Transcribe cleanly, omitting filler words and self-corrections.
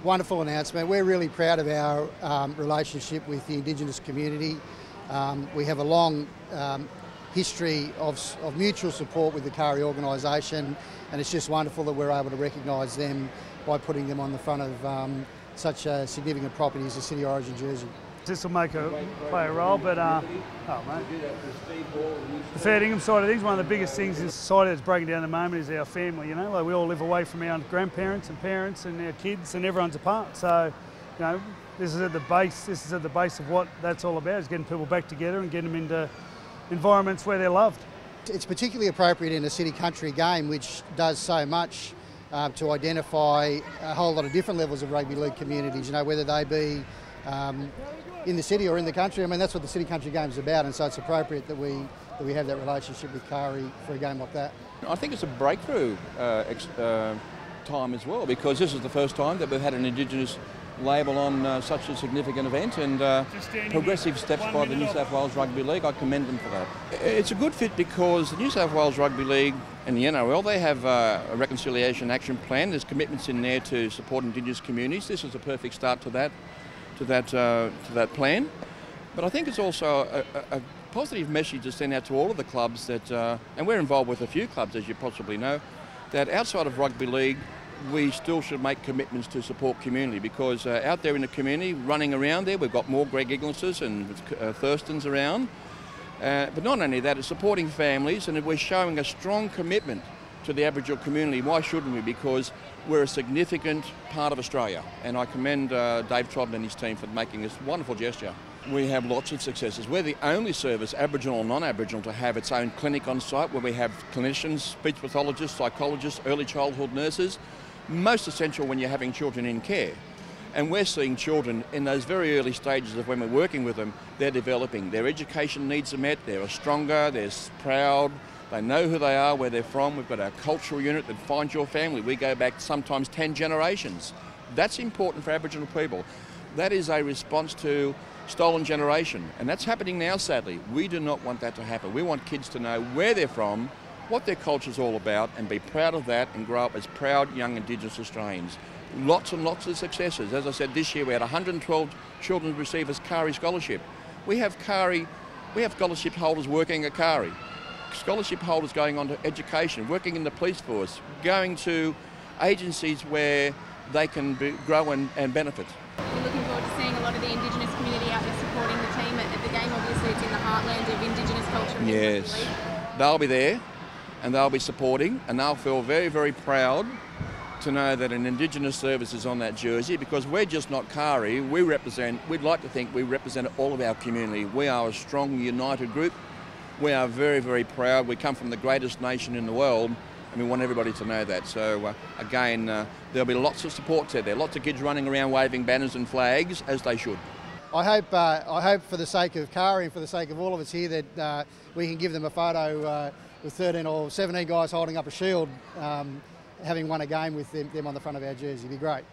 Wonderful announcement. We're really proud of our relationship with the Indigenous community. We have a long history of mutual support with the Kari organisation, and it's just wonderful that we're able to recognise them by putting them on the front of such a significant property as the City Origin jersey. This will play a role, but the fair dinkum side of things, one of the biggest things in society that's breaking down at the moment is our family. You know, like we all live away from our grandparents and parents and our kids, and everyone's apart. So, you know, this is at the base. This is at the base of what that's all about: is getting people back together and getting them into environments where they're loved. It's particularly appropriate in a city-country game, which does so much to identify a whole lot of different levels of rugby league communities. You know, whether they be in the city or in the country. I mean, that's what the City Country Game is about, and so it's appropriate that we have that relationship with Kari for a game like that. I think it's a breakthrough time as well, because this is the first time that we've had an Indigenous label on such a significant event, and progressive steps by the New South Wales Rugby League. I commend them for that. It's a good fit because the New South Wales Rugby League and the NRL, they have a reconciliation action plan. There's commitments in there to support Indigenous communities. This is a perfect start to that plan. But I think it's also a positive message to send out to all of the clubs that, and we're involved with a few clubs, as you possibly know, that outside of rugby league, we still should make commitments to support community, because out there in the community, running around there, we've got more Greg Ingleses and Thurstons around. But not only that, it's supporting families, and we're showing a strong commitment to the Aboriginal community. Why shouldn't we? Because we're a significant part of Australia, and I commend Dave Trodden and his team for making this wonderful gesture. We have lots of successes. We're the only service, Aboriginal or non-Aboriginal, to have its own clinic on site, where we have clinicians, speech pathologists, psychologists, early childhood nurses, most essential when you're having children in care. And we're seeing children in those very early stages of when we're working with them, they're developing. Their education needs are met, they're stronger, they're proud, they know who they are, where they're from. We've got our cultural unit that finds your family. We go back sometimes 10 generations. That's important for Aboriginal people. That is a response to stolen generation, and that's happening now, sadly. We do not want that to happen. We want kids to know where they're from, what their culture's all about, and be proud of that and grow up as proud young Indigenous Australians. Lots and lots of successes. As I said, this year we had 112 children receive a Kari scholarship. We have scholarship holders working at Kari, scholarship holders going on to education, working in the police force, going to agencies where they can grow and benefit. We're looking forward to seeing a lot of the Indigenous community out there supporting the team at the game. Obviously it's in the heartland of Indigenous culture. Yes, they'll be there and they'll be supporting, and they'll feel very, very proud to know that an Indigenous service is on that jersey, because we're just not Kari. We'd like to think we represent all of our community. We are a strong, united group. We are very, very proud. We come from the greatest nation in the world, and we want everybody to know that. So again, there'll be lots of supports out there, lots of kids running around waving banners and flags, as they should. I hope for the sake of Kari and for the sake of all of us here that we can give them a photo with 13 or 17 guys holding up a shield, having won a game with them on the front of our jersey. It'd be great.